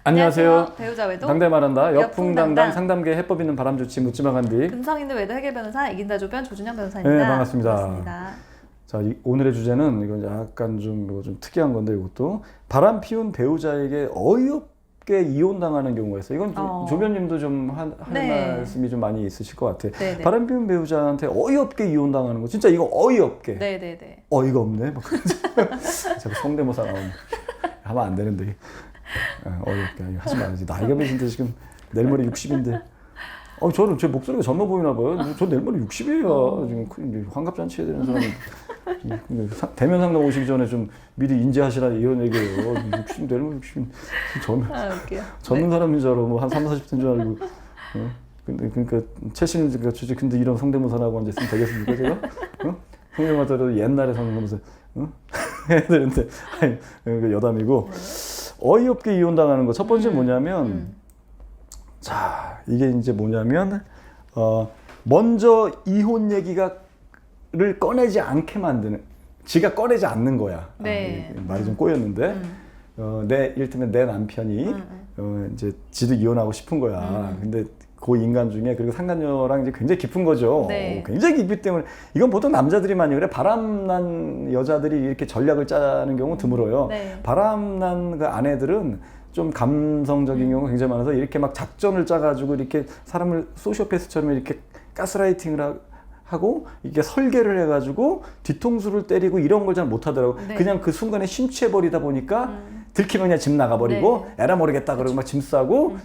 안녕하세요. 배우자 외도 당대 말한다. 여풍당당. 여풍당당 상담계 해법 있는 바람 좋지 묻지마 간디. 근성 있는 외도 해결 변호사 이긴다 조변 조준현 변호사입니다. 네, 반갑습니다. 반갑습니다. 자, 오늘의 주제는 이건 약간 좀 특이한 건데 이것도 바람 피운 배우자에게 어이없게 이혼당하는 경우가 있어요. 이건 조변님도 좀 할 네. 말씀이 좀 많이 있으실 것 같아요. 네네. 바람 피운 배우자한테 어이없게 이혼당하는 거 진짜 이거 어이없게. 네네네. 어이가 없네. 막 자꾸 성대모사 나오면 하면 안 되는데. 어이없게 하지 말지. 나이가 몇인데 지금 내일 모레 60인데. 저는 제 목소리가 젊어 보이나 봐요. 저 내일 모레 60이에요. 지금 환갑잔치 해야 되는 사람이. 대면 상담 오시기 전에 좀 미리 인지하시라 이런 얘기예요. 60, 내일 모레 60. 젊은 사람인 줄 알고 뭐한 30, 40대인 줄 알고. 근데 그러니까 최신 근데 이런 성대모사라고 앉아있으면 되겠습니까 제가? 성대모사도 옛날에 성대모사 해야 되는데 여담이고. 어이없게 이혼당하는 거 첫 번째 뭐냐면 자 이게 이제 뭐냐면 먼저 이혼 얘기를 꺼내지 않게 만드는 지가 꺼내지 않는 거야. 네. 말이 좀 꼬였는데 이를테면 내 남편이 이제 지도 이혼하고 싶은 거야. 근데 그 인간 중에 그리고 상간녀랑 이제 굉장히 깊은 거죠. 네. 굉장히 깊기 때문에 이건 보통 남자들이 많이 그래. 바람난 여자들이 이렇게 전략을 짜는 경우 드물어요. 네. 바람난 그 아내들은 좀 감성적인 경우가 굉장히 많아서 이렇게 막 작전을 짜가지고 이렇게 사람을 소시오패스처럼 이렇게 가스라이팅을 하고 이게 설계를 해가지고 뒤통수를 때리고 이런 걸 잘 못하더라고. 네. 그냥 그 순간에 심취해버리다 보니까 들키면 그냥 집 나가버리고 네. 에라 모르겠다 그러고 막 짐 싸고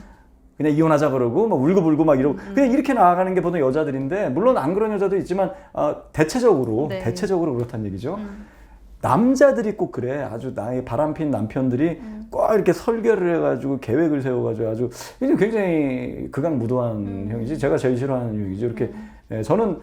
그냥 이혼하자 그러고 막 울고불고 막 이러고 그냥 이렇게 나아가는 게 보통 여자들인데 물론 안 그런 여자도 있지만 대체적으로 그렇다는 얘기죠. 남자들이 꼭 그래. 아주 나의 바람핀 남편들이 꼭 이렇게 설계를 해가지고 계획을 세워가지고 아주 굉장히 극악무도한 형이지. 제가 제일 싫어하는 형이죠. 이렇게 저는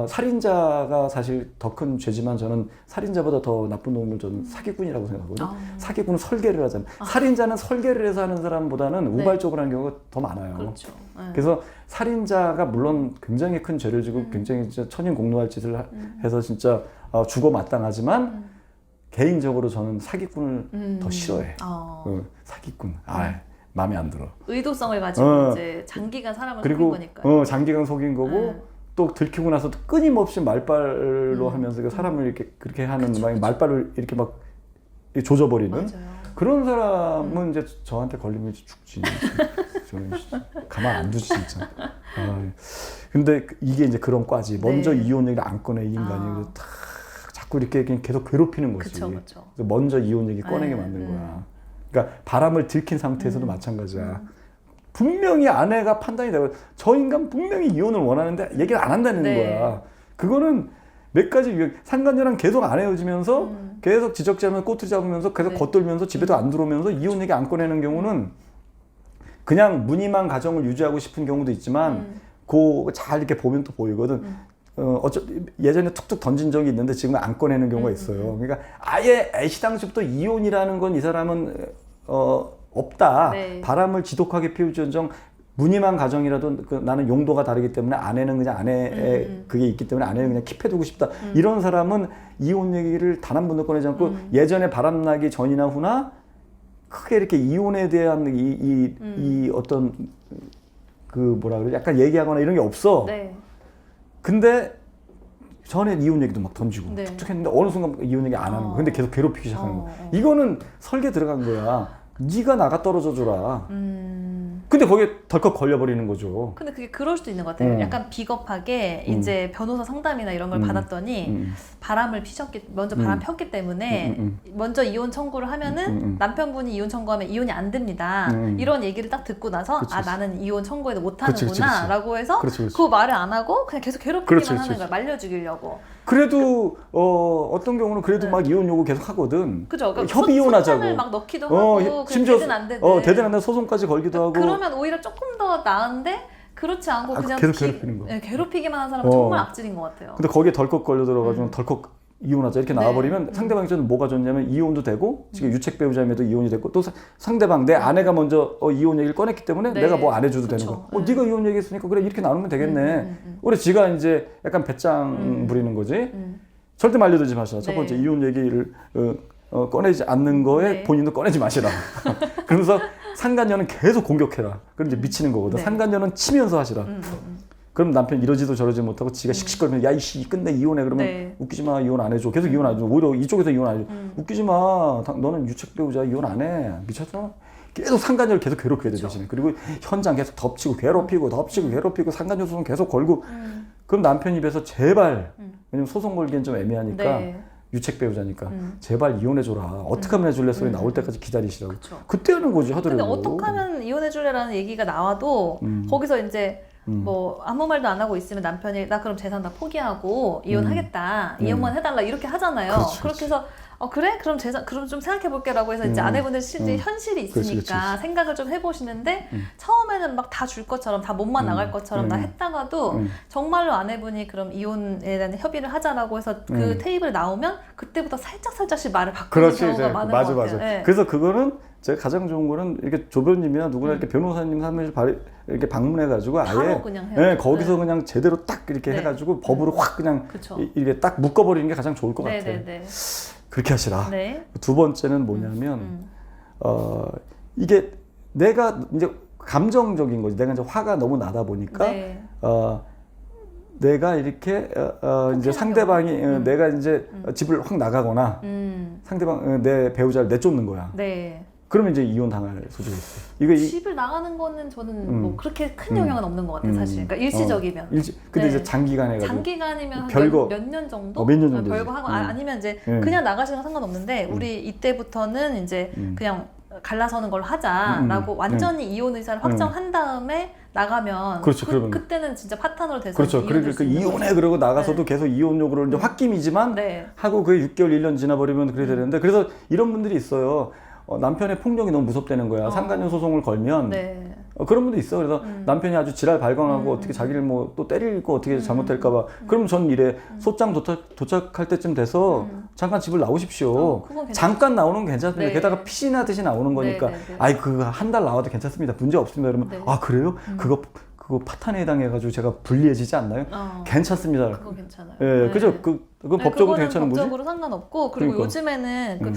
살인자가 사실 더 큰 죄지만 저는 살인자보다 더 나쁜 놈을 저는 사기꾼이라고 생각하거든요. 사기꾼은 설계를 하잖아요. 살인자는 설계를 해서 하는 사람보다는 우발적으로 하는 경우가 더 많아요. 그렇죠. 그래서 살인자가 물론 굉장히 큰 죄를 지고 굉장히 진짜 천인공노할 짓을 해서 진짜 죽어 마땅하지만 개인적으로 저는 사기꾼을 더 싫어해. 사기꾼. 마음에 안 들어. 의도성을 가지고 이제 장기간 사람을 속인 거니까. 장기간 속인 거고 또 들키고 나서 또 끊임없이 말발로 하면서 사람을 이렇게 그렇게 하는 말발을 이렇게 막 조져버리는 맞아요. 그런 사람은 이제 저한테 걸리면 이제 죽지. 저는 가만 안 두지 진짜. 근데 이게 이제 그런 과지. 먼저 이혼 얘기를 안 꺼내 이 인간이. 자꾸 이렇게 그냥 계속 괴롭히는 거지. 그쵸. 그래서 먼저 이혼 얘기 꺼내게 만든 거야. 그러니까 바람을 들킨 상태에서도 마찬가지야. 분명히 아내가 판단이 되고 저 인간 분명히 이혼을 원하는데 얘기를 안 한다는 거야. 그거는 몇 가지 상간녀랑 계속 안 헤어지면서 계속 지적질하면서 꼬투리 잡으면서 계속 겉돌면서 집에도 안 들어오면서 이혼 얘기 안 꺼내는 경우는 그냥 무늬만 가정을 유지하고 싶은 경우도 있지만 잘 이렇게 보면 또 보이거든. 예전에 툭툭 던진 적이 있는데 지금은 안 꺼내는 경우가 있어요. 그러니까 아예 애시당시부터 이혼이라는 건 이 사람은 없다. 바람을 지독하게 피울지언정 무늬만 가정이라도 나는 용도가 다르기 때문에 아내는 그냥 아내의 그게 있기 때문에 아내는 그냥 킵해두고 싶다. 이런 사람은 이혼 얘기를 단 한 번도 꺼내지 않고 예전에 바람나기 전이나 후나 크게 이렇게 이혼에 대한 이 어떤 그 뭐라 그래 약간 얘기하거나 이런 게 없어. 근데 전에 이혼 얘기도 막 던지고 쭉쭉 했는데 어느 순간 이혼 얘기 안 하는 거야. 근데 계속 괴롭히기 시작하는 거야. 이거는 설계 들어간 거야. 네가 나가 떨어져 줘라. 근데 거기에 덜컥 걸려버리는 거죠. 근데 그게 그럴 수도 있는 것 같아요. 약간 비겁하게 이제 변호사 상담이나 이런 걸 받았더니 바람을 먼저 바람 폈기 때문에 먼저 이혼 청구를 하면은 남편분이 이혼 청구하면 이혼이 안 됩니다. 이런 얘기를 딱 듣고 나서 나는 이혼 청구해도 못하는구나 라고 해서 그 말을 안 하고 그냥 계속 괴롭히기만 하는 거야. 말려 죽이려고. 그래도 어떤 경우는 그래도 막 이혼 요구 계속 하거든. 그죠. 그러니까 협의 이혼하자고. 소장을 막 넣기도 하고 심지어 되든 안 되든. 되든 안 되든 소송까지 걸기도 하고. 그러면 오히려 조금 더 나은데 그렇지 않고 그냥 계속 괴롭히는 거. 괴롭히기만 한 사람은 정말 악질인 것 같아요. 근데 거기에 덜컥 걸려 들어가지고 덜컥 이혼하자 이렇게 나와버리면 상대방 입장에서는 뭐가 좋냐면 이혼도 되고 지금 유책 배우자임에도 이혼이 됐고 또 상대방 내 아내가 먼저 이혼 얘기를 꺼냈기 때문에 내가 뭐 안 해줘도 되는 거. 네가 이혼 얘기했으니까 그래 이렇게 나누면 되겠네. 그래 지가 이제 약간 배짱 부리는 거지. 절대 말려들지 마시라. 첫 번째 이혼 얘기를 꺼내지 않는 거에 네. 본인도 꺼내지 마시라. 그러면서 상간녀는 계속 공격해라. 그럼 이제 미치는 거거든. 네. 상간녀는 치면서 하시라. 그럼 남편 이러지도 저러지 못하고 지가 씩씩거리면 야 이씨 끝내 이혼해 그러면 네. 웃기지 마 이혼 안 해줘 계속 이혼 안 해줘 오히려 이쪽에서 이혼 안 해줘 웃기지 마 너는 유책 배우자 이혼 안 해 미쳤어 계속 상간녀를 계속 괴롭혀야 돼 대신에 그리고 현장 계속 덮치고 괴롭히고 상간녀 소송 계속 걸고 그럼 남편 입에서 제발 왜냐면 소송 걸기엔 좀 애매하니까 네. 유책 배우자니까 제발 이혼해줘라 어떻게 하면 해줄래 소리 나올 때까지 기다리시라고 그쵸. 그때 하는 거지 근데 하더라도 어떻게 하면 이혼해줄래라는 얘기가 나와도 거기서 이제 뭐 아무 말도 안 하고 있으면 남편이 나 그럼 재산 다 포기하고 이혼하겠다 이혼만 해달라 이렇게 하잖아요. 그렇지, 그렇게 해서 그래? 그럼 그럼 좀 생각해볼게라고 해서 이제 아내분들 실제 현실이 있으니까 그렇지. 생각을 좀 해보시는데 처음에는 막 다 줄 것처럼 다 몸만 나갈 것처럼 다 했다가도 정말로 아내분이 그럼 이혼에 대한 협의를 하자라고 해서 그 테이블에 나오면 그때부터 살짝씩 말을 바꾸는 경우가 많은 것 같아요. 네. 그래서 그거는 제가 가장 좋은 거는 이렇게 조변님이나 누구나 이렇게 변호사님 사무실 이렇게 방문해가지고 아예 바로 그냥 해요. 네, 거기서 네. 그냥 제대로 딱 이렇게 네. 해가지고 법으로 확 그냥 그쵸. 이렇게 딱 묶어버리는 게 가장 좋을 것 같아요. 네네네. 그렇게 하시라. 네. 두 번째는 뭐냐면 이게 내가 이제 감정적인 거지. 내가 이제 화가 너무 나다 보니까 네. 내가 이렇게 이제 상대방이 내가 이제 집을 확 나가거나 상대방 내 배우자를 내쫓는 거야. 네. 그러면 이제 이혼 당할 소지가 있어. 집을 나가는 거는 저는 뭐 그렇게 큰 영향은 없는 것 같아요, 사실. 그러니까 일시적이면. 근데 네. 이제 장기간 해가지고. 장기간이면 별거 몇 년 정도? 몇 년 정도 별거 하고 아니면 이제 그냥 나가시면 상관없는데 우리 이때부터는 이제 그냥 갈라서는 걸로 하자라고 완전히 이혼 의사를 확정한 다음에 나가면 그렇죠, 그러면. 그때는 진짜 파탄으로 돼서 그렇죠. 그러니까 이혼해 그러고 나가서도 네. 계속 이혼 요구를 이제 홧김이지만 네. 하고 그 6개월 1년 지나버리면 그래야 되는데 그래서 이런 분들이 있어요. 남편의 폭력이 너무 무섭다는 거야. 상간녀 소송을 걸면 네. 그런 분도 있어. 그래서 남편이 아주 지랄 발광하고 어떻게 자기를 뭐 또 때리고 어떻게 잘못될까봐. 그럼 전 이래 소장 도착할 때쯤 돼서 잠깐 집을 나오십시오. 그건 괜찮죠. 잠깐 나오는 건 괜찮습니다. 네. 게다가 피신 하듯이 나오는 거니까. 네, 네, 네. 아이 그거 한 달 나와도 괜찮습니다. 문제 없습니다. 그러면 네. 아 그래요? 그거 파탄에 해당해가지고 제가 불리해지지 않나요? 괜찮습니다. 그거 괜찮아요. 예, 네. 그죠? 그건 네, 법적으로 그거는 괜찮은 거지? 법적으로 상관없고 그리고 그러니까. 요즘에는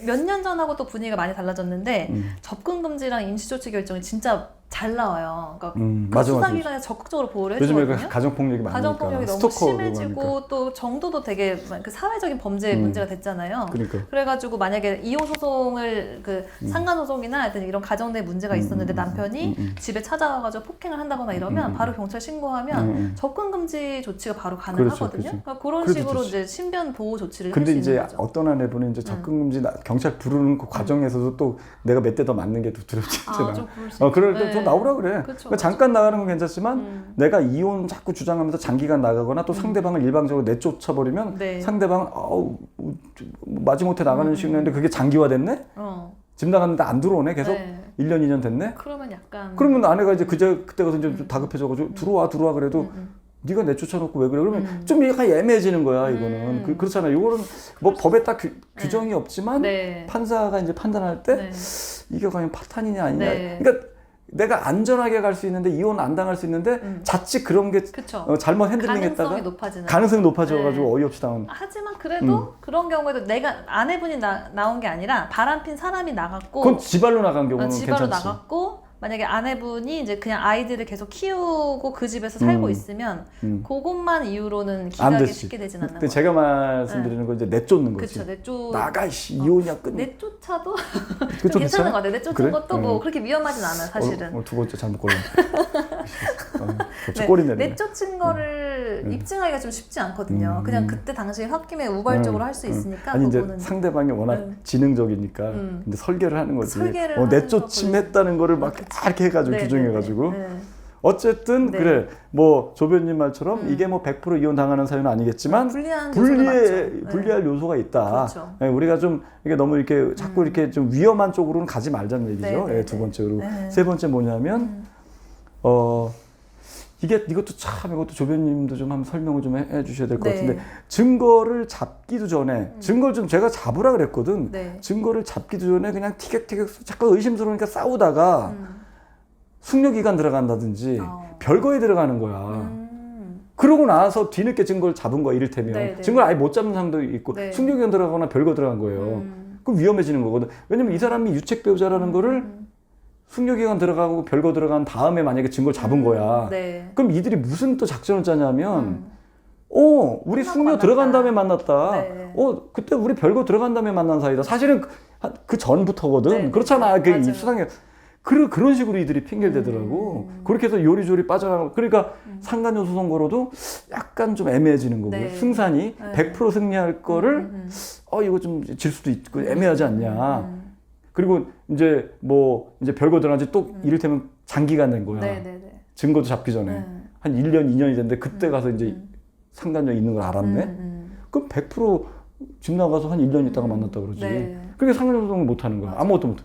몇 년 전하고 또 분위기가 많이 달라졌는데 접근 금지랑 임시조치 결정이 진짜 잘 나와요. 그러니까 그 맞아. 수사기관에서 적극적으로 보호를 요즘에 해주거든요. 그 가정폭력이 많으니까. 가정폭력이 너무 스토커 심해지고 그거 하니까. 또 정도도 되게 그 사회적인 범죄 문제가 됐잖아요. 그러니까. 그래가지고 만약에 이혼 소송을 그 상간 소송이나 하여튼 이런 가정 내 문제가 있었는데 남편이 집에 찾아와가지고 폭행을 한다거나 이러면 바로 경찰 신고하면 접근 금지 조치가 바로 가능하거든요. 그렇죠. 그러니까 그런 그래도 식으로 좋지. 이제 신변 보호 조치를 할 근데 수 이제 있는 거죠. 어떤 아내분은 이제 접근금지 경찰 부르는 그 과정에서도 또 내가 몇 대 더 맞는 게 더 두렵잖아. 좀 그럴 수 그럴 있죠. 때 좀 네. 나오라 그래. 그쵸, 그러니까 잠깐 나가는 건 괜찮지만 내가 이혼 자꾸 주장하면서 장기간 나가거나 또 상대방을 일방적으로 내쫓아 버리면 네. 상대방 마지못해 나가는 식이었는데 그게 장기화됐네? 집 나갔는데 안 들어오네 계속 네. 1년 2년 됐네? 그러면 약간 그러면 아내가 이제 그때 가서 이제 좀 다급해져가지고 들어와 그래도 네가 내쫓아놓고 왜 그래? 그러면 좀 약간 애매해지는 거야 이거는. 그렇잖아요. 이거는 뭐 법에 딱 규정이 없지만 네. 판사가 이제 판단할 때 네. 이게 과연 파탄이냐 아니냐. 네. 그러니까 내가 안전하게 갈 수 있는데 이혼 안 당할 수 있는데 자칫 그런 게 그쵸. 잘못 핸들링했다가 가능성이 높아지는 가능성이 높아져가지고 네. 어이없이 당한. 하지만 그래도 그런 경우에도 내가 아내분이 나온 게 아니라 바람핀 사람이 나갔고 그건 지발로 나간 경우는 지바로 괜찮지. 나갔고 만약에 아내분이 이제 그냥 아이들을 계속 키우고 그 집에서 살고 있으면 그것만 이유로는 안 기각이 되지. 쉽게 되진 않는 근데 거죠. 제가 말씀드리는 건 이제 내쫓는 거지. 그렇죠. 나가 이씨 이혼이야 끝. 내쫓아도 그쵸, 괜찮은 괜찮아? 것 같아요. 내쫓는 그래? 것도 뭐 그렇게 위험하진 않아요, 사실은. 오늘 두 번째 잘못 걸렸네. 네, 꼬리 내리네. 내쫓은 거를 입증하기가 좀 쉽지 않거든요. 그냥 그때 당시에 홧김에 우발적으로 할 수 있으니까 아니 이제 그거는 상대방이 워낙 지능적이니까 근데 설계를 하는 거지. 설계를 하는 내쫓임했다는 거를 막 이렇게 해가지고 네, 규정해가지고. 네. 어쨌든 네. 그래 뭐 조변님 말처럼 이게 뭐 100% 이혼 당하는 사유는 아니겠지만 불리한 요소는 많죠. 불리할 요소가 있다. 그렇죠. 네, 우리가 좀 이게 너무 이렇게 자꾸 이렇게 좀 위험한 쪽으로는 가지 말자는 얘기죠. 네, 네, 두 번째로 네. 세 번째 뭐냐면 이것도 참 이것도 조변님도 좀 한번 설명을 좀 해주셔야 될 것 네. 같은데 증거를 잡기도 전에 증거를 좀 제가 잡으라 그랬거든. 네. 증거를 잡기도 전에 그냥 티격태격 자꾸 의심스러우니까 싸우다가 숙려기간 들어간다든지 별거에 들어가는 거야. 그러고 나서 뒤늦게 증거를 잡은 거야 이를테면 네, 네. 증거를 아예 못 잡는 상도 있고 네. 숙려기간 들어가거나 별거 들어간 거예요. 그럼 위험해지는 거거든. 왜냐면 이 사람이 유책 배우자라는 거를 숙려기간 들어가고 별거 들어간 다음에 만약에 증거를 잡은 거야. 네. 그럼 이들이 무슨 또 작전을 짜냐면 우리 숙려 들어간 다음에 만났다. 네. 그때 우리 별거 들어간 다음에 만난 사이다. 사실은 그 전부터거든. 네, 그렇잖아. 그 맞아요. 수상해. 그런 식으로 이들이 핑계를 대더라고. 그렇게 해서 요리조리 빠져나가고. 그러니까 상간녀 소송 걸어도 약간 좀 애매해지는 거고요. 네. 승산이 네. 100% 승리할 거를 이거 좀 질 수도 있고 애매하지 않냐. 그리고 이제 이제 별거 들어간 지 또 이를테면 장기간 된 거야. 네네네. 증거도 잡기 전에. 한 1년, 2년이 됐는데 그때 가서 이제 상간녀 있는 걸 알았네? 그럼 100%집 나가서 한 1년 있다가 만났다 그러지. 네. 그게 상간녀 소송을 못 하는 거야. 아무것도 못 해.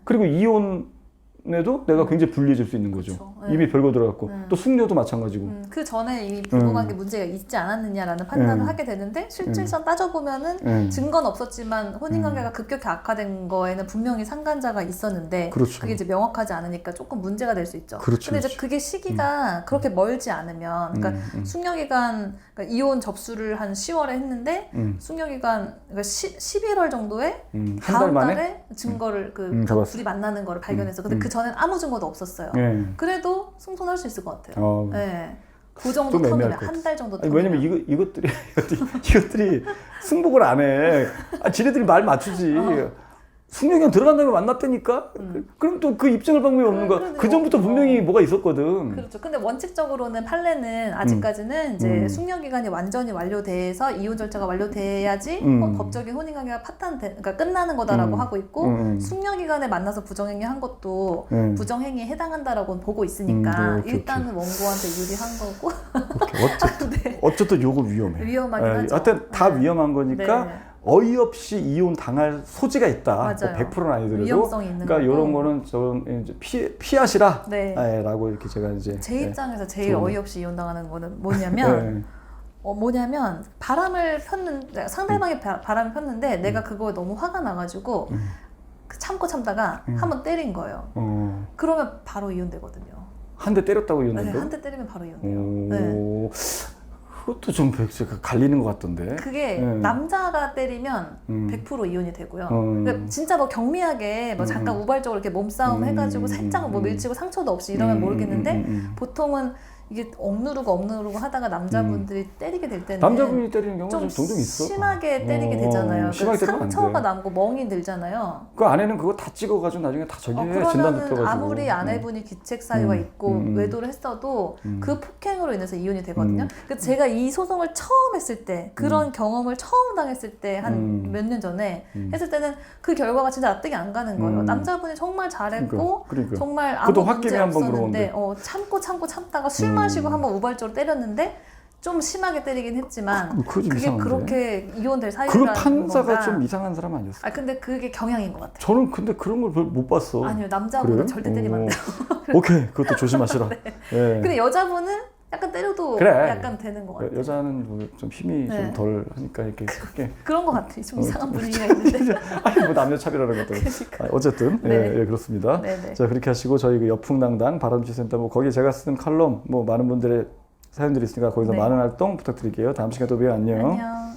그리고 이혼에도 내가 굉장히 불리해질 수 있는 거죠. 그쵸. 이미 별거 들어갔고. 또 숙녀도 마찬가지고. 그 전에 이미 부부관계 문제가 있지 않았느냐라는 판단을 하게 되는데 실질상 따져보면은 증거는 없었지만 혼인관계가 급격히 악화된 거에는 분명히 상간자가 있었는데 그렇죠. 그게 이제 명확하지 않으니까 조금 문제가 될 수 있죠. 그렇죠, 근데 이제 그렇죠. 그게 시기가 그렇게 멀지 않으면 그러니까 숙려기간 그러니까 이혼 접수를 한 10월에 했는데 숙려기간 그러니까 11월 정도에 한 달 다음 만에? 달에 증거를 잡았어. 둘이 만나는 거를 발견해서 근데 그 전엔 아무 증거도 없었어요. 그래도 승소할 수 있을 것 같아요. 네. 그 정도 좀 애매할 텀이면 것 한 달 정도 아니, 텀이면. 왜냐면 이것들이 승복을 안 해. 지네들이 말 맞추지. 숙녀경 들어간 다음에 만났다니까? 그럼 또 그 입증할 방법이 없는 거야. 그 전부터 분명히 뭐가 있었거든. 그렇죠. 근데 원칙적으로는 판례는 아직까지는 이제 숙려 기간이 완전히 완료돼서 이혼 절차가 완료돼야지 법적인 혼인관계가 그러니까 끝나는 거다라고 하고 있고 숙려 기간에 만나서 부정행위 한 것도 부정행위에 해당한다라고 보고 있으니까 오케이. 일단은 원고한테 유리한 거고. 오케이. 어쨌든 요거 위험해. 위험하긴 하죠. 하여튼 다 위험한 거니까 네. 어이없이 이혼 당할 소지가 있다. 맞아요. 100%는 아니더라도. 위험성이 있는 그러니까 거고. 이런 거는 좀 피하시라. 네. 라고 이렇게 제가 이제. 제 입장에서 제일 좋은. 어이없이 이혼당하는 거는 뭐냐면 뭐냐면 바람을 폈는데 상대방이 바람을 폈는데 내가 그거에 너무 화가 나가지고 참다가 한번 때린 거예요. 그러면 바로 이혼되거든요. 한 대 때렸다고 네, 이혼한다? 한 대 때리면 바로 이혼돼요. 네. 그것도 좀 갈리는 것 같던데. 그게 남자가 때리면 100% 이혼이 되고요. 음. 그러니까 진짜 뭐 경미하게 뭐 잠깐 우발적으로 이렇게 몸싸움 해가지고 살짝 뭐 밀치고 상처도 없이 이러면 모르겠는데 보통은 이게 억누르고 하다가 남자분들이 때리게 될 때는 남자분이 때리는 경우가 좀 종종 있어. 심하게 때리게 되잖아요. 심하게 때리면 안 돼. 상처가 남고 멍이 들잖아요. 그 안에는 그거 다 찍어가지고 나중에 다 저기 진단 그러면은 붙어가지고. 아무리 아내분이 기책 사유가 있고 외도를 했어도 그 폭행으로 인해서 이혼이 되거든요. 그래서 제가 이 소송을 처음 했을 때 그런 경험을 처음 당했을 때 한 몇 년 전에 했을 때는 그 결과가 진짜 납득이 안 가는 거예요. 남자분이 정말 잘했고 그러니까. 정말 그것도 아무 문제 홧김에 한번 없었는데 참다가 술 마시고 한번 우발적으로 때렸는데 좀 심하게 때리긴 했지만 그거 좀 그게 이상한데? 그렇게 이혼될 그 사유라는 판사가 건가? 좀 이상한 사람 아니었어? 근데 그게 경향인 것 같아요. 저는 근데 그런 걸 별 못 봤어. 아니요, 남자분은 그래요? 절대 때리면 안 돼요. 오케이, 그것도 조심하시라. 예. 근데 여자분은 약간 때려도 그래. 약간 되는 것 같아요. 여자는 뭐좀 힘이 네. 좀 덜 하니까 이렇게 크게. 그런 것 같아요. 좀 이상한 분위기가 있는데. 아니 뭐 남녀 차별하는 것도. 어쨌든 네. 예, 그렇습니다. 네네. 자 그렇게 하시고 저희 그 여풍당당 바람쥐센터 뭐 거기에 제가 쓰는 칼럼 뭐 많은 분들의 사연들이 있으니까 거기서 네. 많은 활동 부탁드릴게요. 다음 시간에 또 봬요. 안녕. 안녕.